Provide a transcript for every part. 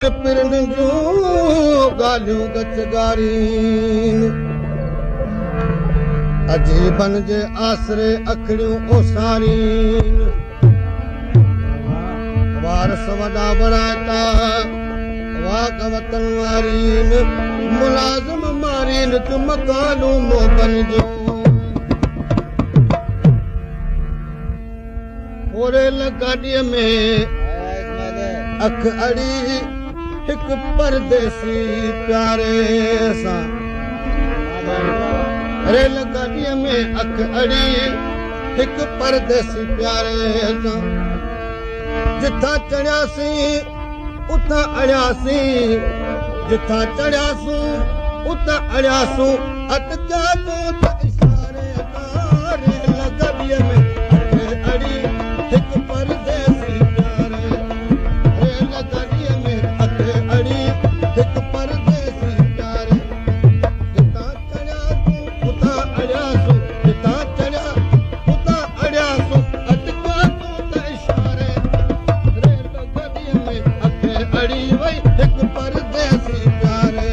पिरन जूं ॻाल्हियूं गचगारीन अजीबन जे आसरे अखड़ियूं ओसारीन वारस वॾा बणाइता वाक वतन वारीन मुलाज़िम मारीन तूं मकानूं मोहबन जूं ओरेल गाॾीअ में अख अड़ी हिकु परदेसी प्यारे सां रेल गाॾीअ में अख अड़ी हिकु परदेसी प्यारे सां जिथां चढ़ियासीं उतां अड़ियासीं जिथां चढ़ियासूं उतां अड़ियासूं अटकिया तूं त इशारे सां रेल गाॾीअ में अख अड़ी हिकु परदेसी प्यारे रेल गाॾीअ में अख अड़ी हिकु परदेसी प्यारे जिथां चढ़ियासूं उतां अड़ियासूं जिथां चढ़िया उतां अड़ियासूं अटकिया तूं त इशारे रेल गाॾीअ में अख अड़ी वई हिकु परदेसी प्यारे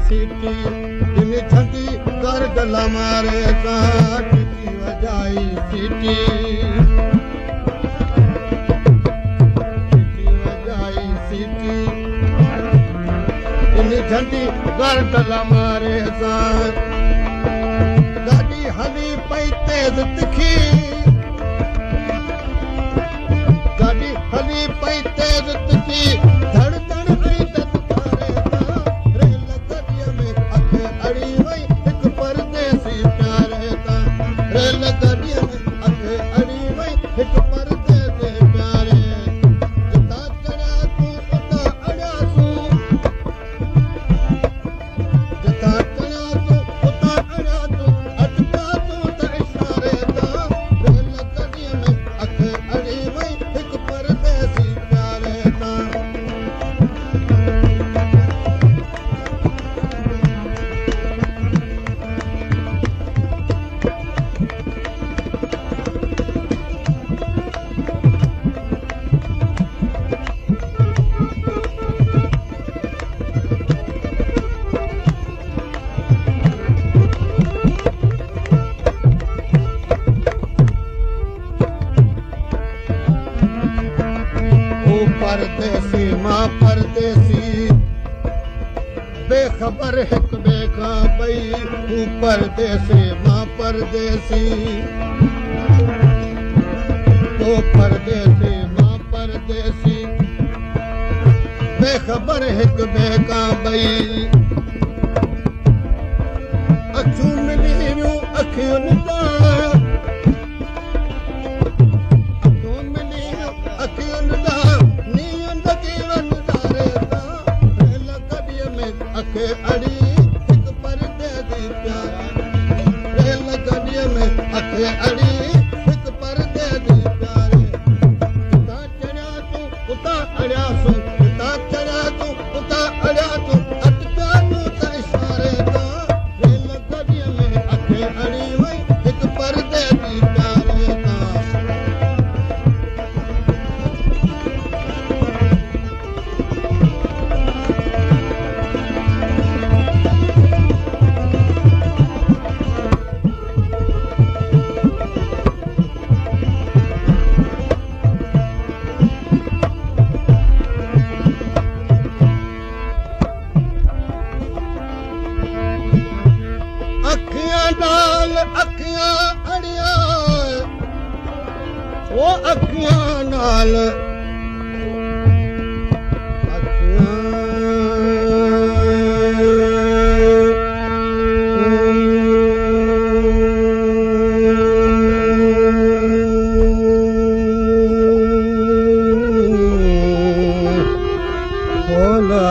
सीटी झंडी कर गला मारे सां सीटी वॼाई सीटी वॼाई सीटी झंडी कर गला मारे सां गाॾी हली पई तेज़ तिखी गाॾी हली पई तेज़ तिखी धड़ धड़ हिकु परदेसी प्यारे जिथां चढ़ियासूं उतां अड़ियासूं जिथां चढ़ियासूं उतां अड़ियासूं अटकिया तूं त इशारे सां रेल गाॾीअ में अख अड़ी वई हिकु परदेसी प्यारे सां परदेसी मां परदेसी बेखबर हिक ॿिए खां पई तूं परदेसी मां परदेसी तूं परदेसी मां परदेसी बेखबर हिक ॿिए खां पई अखियूं मिली वियूं अखियुनि सां अख अड़ी हिकु परदेसी प्यारे रेल गाॾीअ में अख अड़ी हिकु परदेसी प्यारे जिथां चढ़ियासूं उतां अड़ियासूं जिथां चढ़ियासूं उतां अड़ियासूं अटकिया तूं त इशारे सां रेल गाॾीअ में अख अड़ी वई हिकु परदेसी प्यारे सां अखियां अड़ियां वो अखियां नाल भोला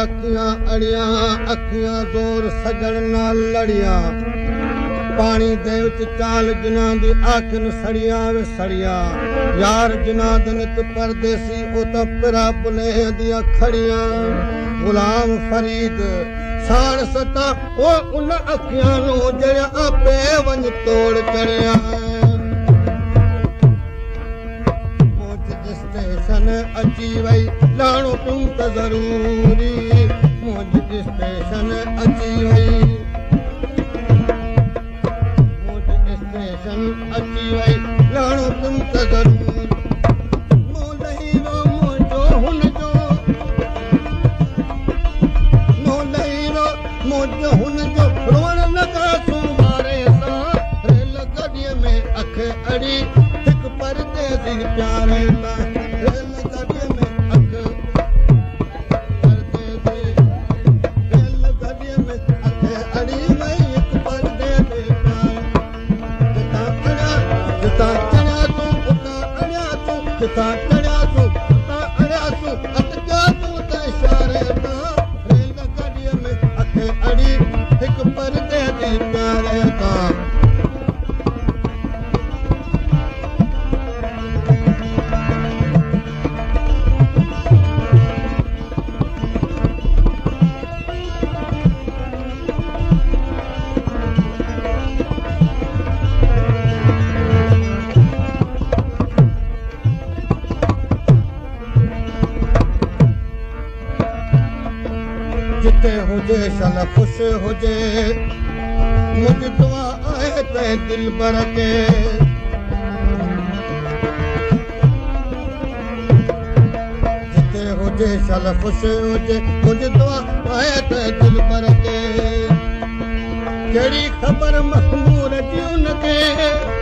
ਅੱਖੀਆਂ ਅੜੀਆਂ ਅੱਖੀਆਂ ਜ਼ੋਰ ਸਜਣ ਨਾਲ ਲੜੀਆਂ ਪਾਣੀ ਦੇ ਵਿੱਚ ਚਾਲ ਜਿਨ੍ਹਾਂ ਦੀ ਅੱਖ ਨੂੰ ਸੜੀਆਂ ਵੇ ਸੜੀਆਂ ਯਾਰ ਜਿਨ੍ਹਾਂ ਦੇ ਨਿਤ ਪਰਦੇਸੀ ਉਹ ਤਾਂ ਪਿਰਾ ਬੁਲੇ ਦੀਆਂ ਖੜੀਆਂ ਗੁਲਾਮ ਫਰੀਦ ਸਾੜ ਸਤਾ ਉਹ ਉਹਨਾਂ ਅੱਖੀਆਂ ਨੂੰ ਜਿਹੜਾ ਆਪੇ ਵੰਜ ਤੋੜ ਚੜਿਆ ਮੋਜ ਦੇ ਸਟੇਸ਼ਨ ਅਚੀ ਵਈ ਲਾਣੋ ਤੂੰ ਤਾਂ ਜ਼ਰੂਰੀ ਮੋਜ ਦੇ ਸਟੇਸ਼ਨ ਅਚੀ ਵਈ अची वई लाणो तुम त ज़रूर मूं लहीरो मुंहिंजो हुनजो मूं लहीरो मुंहिंजो हुनजो रोअण लॻा तूं मारे सां रेल गाॾीअ में अख अड़ी हिकु परदेसी प्यारे सां रेल गाॾीअ में अख परदेसी रेल गाॾीअ में अख अड़ी वई हिकु परदेसी जितां चढ़िया तूं उतां अड़िया तूं जितां चढ़िया तूं उतां अड़िया तूं अटकिया तूं त इशारे तां रेल गाॾीअ में अख अड़ी हिकु परदेसी प्यारे तां जिते हुजे शन ख़ुश हुजे मुंहिंजी दुआ आहे ते दिल भर के जिते हुजे शन ख़ुश हुजे मुंहिंजी दुआ आहे ते दिल भर के कहिड़ी ख़बर मखमूर जी उनखे